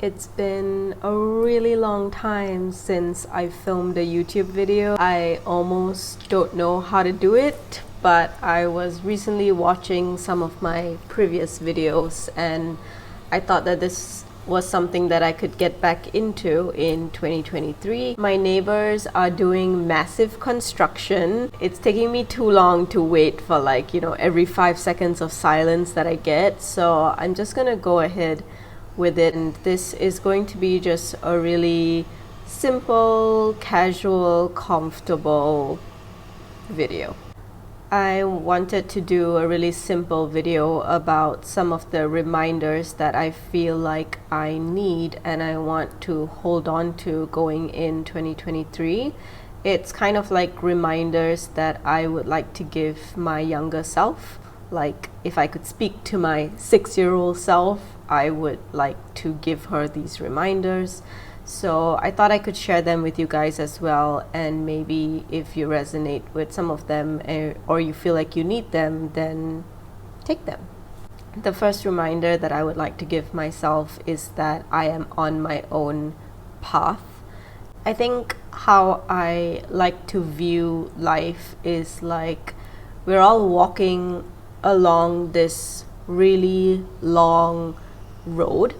It's been a really long time since I filmed a YouTube video. I almost don't know how to do it, but I was recently watching some of my previous videos and I thought that this was something that I could get back into in 2023. My neighbors are doing massive construction. It's taking me too long to wait for every 5 seconds of silence that I get. So I'm just gonna go ahead with it, and this is going to be just a really simple, casual, comfortable video. I wanted to do a really simple video about some of the reminders that I feel like I need and I want to hold on to going in 2023. It's kind of like reminders that I would like to give my younger self. Like if I could speak to my 6-year-old self, I would like to give her these reminders. So I thought I could share them with you guys as well, and maybe if you resonate with some of them or you feel like you need them, then take them. The first reminder that I would like to give myself is that I am on my own path. I think how I like to view life is like we're all walking along this really long road,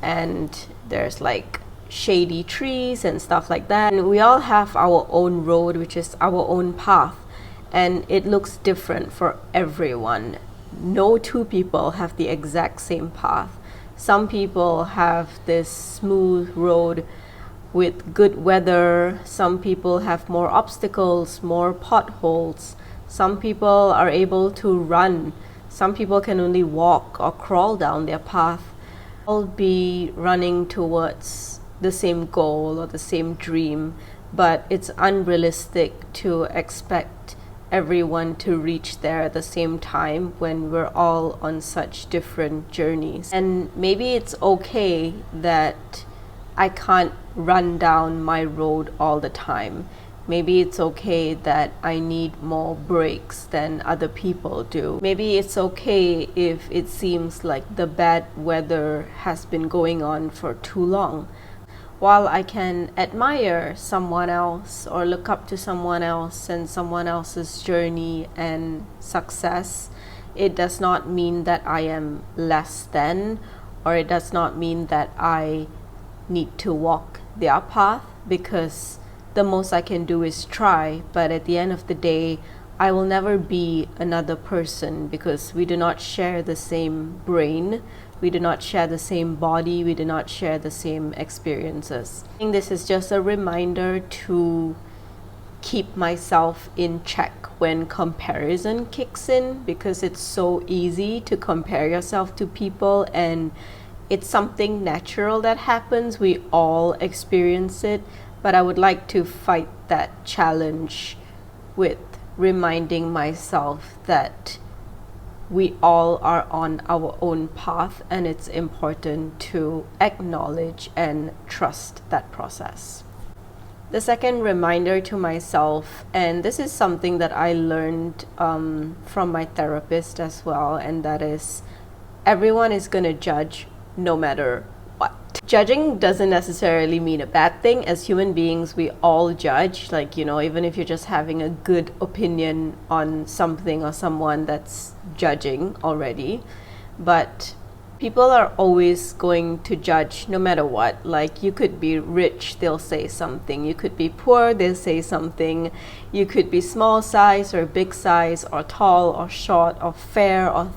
and there's like shady trees and stuff like that, and we all have our own road, which is our own path, and it looks different for everyone. No two people have the exact same path. Some people have this smooth road with good weather. Some people have more obstacles, more potholes. Some people are able to run. Some people can only walk or crawl down their path. All be running towards the same goal or the same dream, but it's unrealistic to expect everyone to reach there at the same time when we're all on such different journeys. And maybe it's okay that I can't run down my road all the time. Maybe it's okay that I need more breaks than other people do. Maybe it's okay if it seems like the bad weather has been going on for too long. While I can admire someone else or look up to someone else and someone else's journey and success, it does not mean that I am less than, or it does not mean that I need to walk their path, because the most I can do is try. But at the end of the day, I will never be another person, because we do not share the same brain, we do not share the same body, we do not share the same experiences. I think this is just a reminder to keep myself in check when comparison kicks in, because it's so easy to compare yourself to people, and it's something natural that happens. We all experience it. But I would like to fight that challenge with reminding myself that we all are on our own path, and it's important to acknowledge and trust that process. The second reminder to myself, and this is something that I learned from my therapist as well, and that is everyone is going to judge no matter what. Judging doesn't necessarily mean a bad thing. As human beings, we all judge, even if you're just having a good opinion on something or someone, that's judging already. But people are always going to judge no matter what. Like, you could be rich, they'll say something. You could be poor, they'll say something. You could be small size or big size, or tall or short, or fair or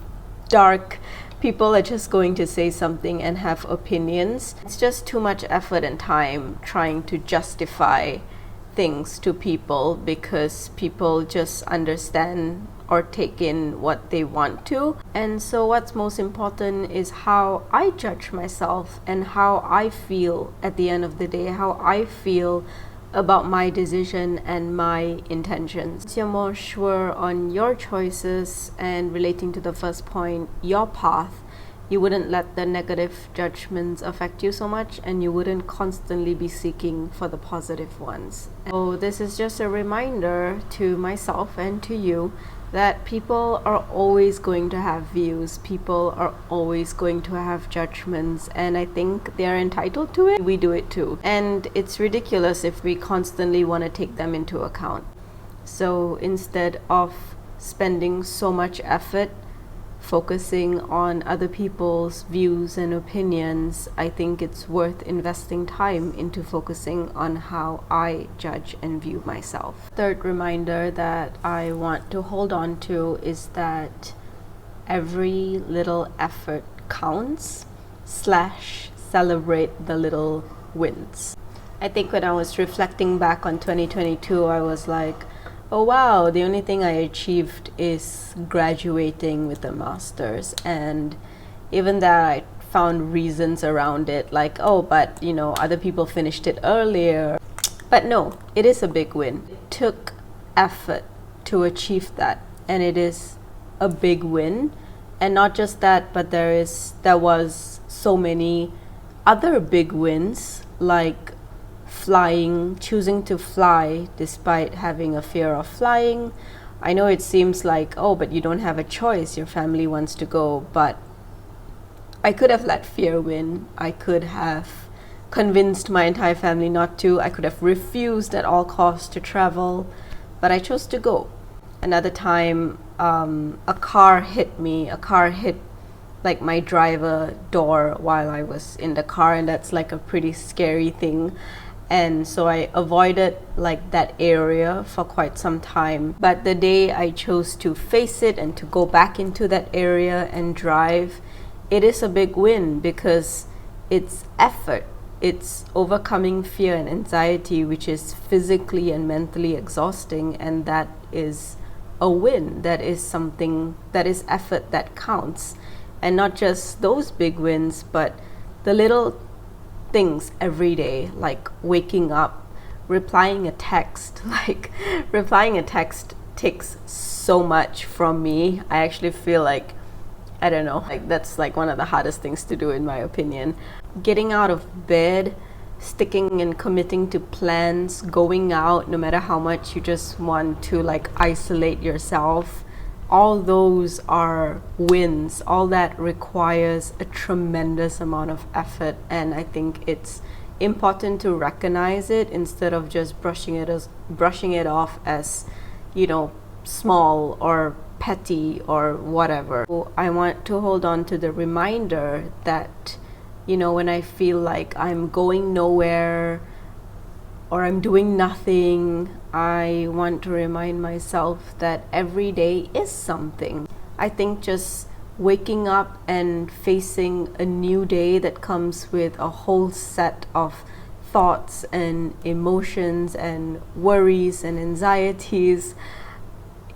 dark. People are just going to say something and have opinions. It's just too much effort and time trying to justify things to people, because people just understand or take in what they want to. And so what's most important is how I judge myself and how I feel at the end of the day, how I feel about my decision and my intentions. Once you're more sure on your choices, and relating to the first point, your path, you wouldn't let the negative judgments affect you so much, and you wouldn't constantly be seeking for the positive ones. So this is just a reminder to myself and to you that people are always going to have views, people are always going to have judgments, and I think they're entitled to it. We do it too. And it's ridiculous if we constantly want to take them into account. So instead of spending so much effort focusing on other people's views and opinions, I think it's worth investing time into focusing on how I judge and view myself. Third reminder that I want to hold on to is that every little effort counts / celebrate the little wins. I think when I was reflecting back on 2022, I was like, oh wow, the only thing I achieved is graduating with a master's. And even that, I found reasons around it, like, oh, but other people finished it earlier. But no, it is a big win. It took effort to achieve that, and it is a big win. And not just that, but there was so many other big wins, like choosing to fly despite having a fear of flying. I know it seems like, oh, but you don't have a choice, your family wants to go, but I could have let fear win. I could have convinced my entire family not to. I could have refused at all costs to travel, but I chose to go. Another time, a car hit me. A car hit like my driver door while I was in the car, and that's like a pretty scary thing. And so I avoided like that area for quite some time. But the day I chose to face it and to go back into that area and drive, it is a big win because it's effort. It's overcoming fear and anxiety, which is physically and mentally exhausting, and that is a win. That is something, that is effort that counts. And not just those big wins, but the little things every day, like waking up, replying a text. Like replying a text takes so much from me. I actually feel like, I don't know, like that's like one of the hardest things to do in my opinion. Getting out of bed, sticking and committing to plans, going out no matter how much you just want to like isolate yourself, all those are wins. All that requires a tremendous amount of effort, and I think it's important to recognize it instead of just brushing it off as, small or petty or whatever. So I want to hold on to the reminder that, when I feel like I'm going nowhere or I'm doing nothing, I want to remind myself that every day is something. I think just waking up and facing a new day that comes with a whole set of thoughts and emotions and worries and anxieties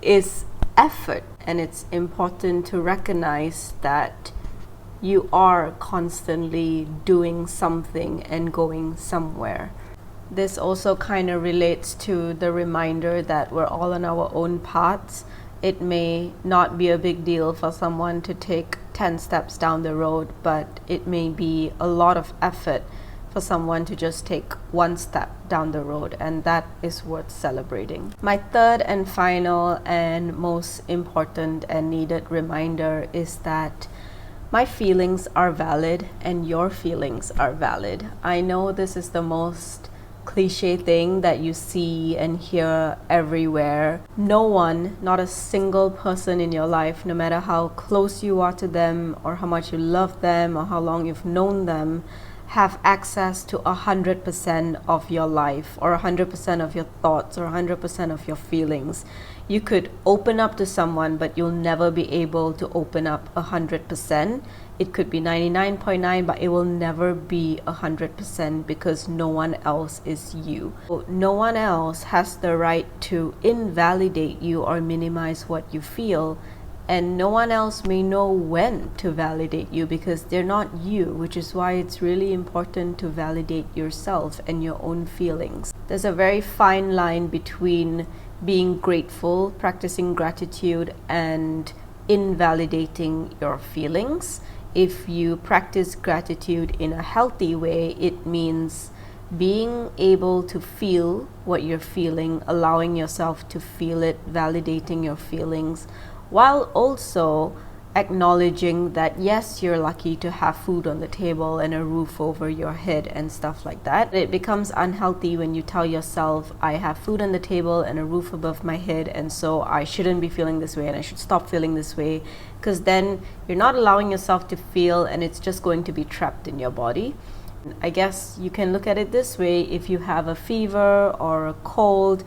is effort. And it's important to recognize that you are constantly doing something and going somewhere. This also kind of relates to the reminder that we're all on our own paths. It may not be a big deal for someone to take 10 steps down the road, but it may be a lot of effort for someone to just take one step down the road, and that is worth celebrating. My third and final and most important and needed reminder is that my feelings are valid and your feelings are valid. I know this is the most cliche thing that you see and hear everywhere. No one, not a single person in your life, no matter how close you are to them or how much you love them or how long you've known them, have access to 100% of your life or 100% of your thoughts or 100% of your feelings. You could open up to someone, but you'll never be able to open up 100%. It could be 99.9, but it will never be 100% because no one else is you. No one else has the right to invalidate you or minimize what you feel. And no one else may know when to validate you because they're not you, which is why it's really important to validate yourself and your own feelings. There's a very fine line between being grateful, practicing gratitude, and invalidating your feelings. if you practice gratitude in a healthy way, it means being able to feel what you're feeling, allowing yourself to feel it, validating your feelings, while also acknowledging that yes, you're lucky to have food on the table and a roof over your head and stuff like that. It becomes unhealthy when you tell yourself, I have food on the table and a roof above my head, and so I shouldn't be feeling this way and I should stop feeling this way, because then you're not allowing yourself to feel and it's just going to be trapped in your body. I guess you can look at it this way: if you have a fever or a cold,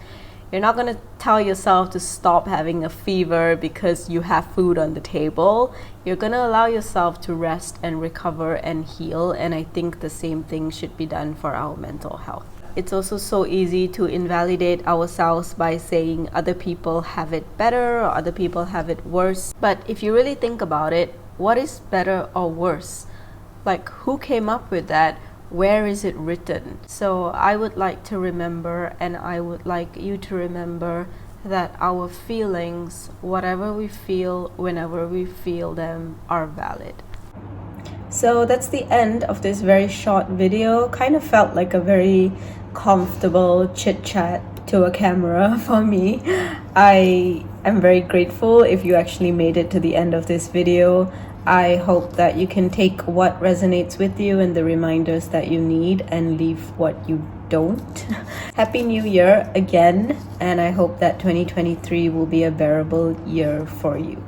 you're not going to tell yourself to stop having a fever because you have food on the table. You're going to allow yourself to rest and recover and heal, and I think the same thing should be done for our mental health. It's also so easy to invalidate ourselves by saying other people have it better or other people have it worse. But if you really think about it, what is better or worse? Like, who came up with that? Where is it written? So I would like to remember, and I would like you to remember, that our feelings, whatever we feel, whenever we feel them, are valid. So that's the end of this very short video. Kind of felt like a very comfortable chit chat to a camera for me. I am very grateful if you actually made it to the end of this video. I hope that you can take what resonates with you and the reminders that you need and leave what you don't. Happy New Year again, and I hope that 2023 will be a bearable year for you.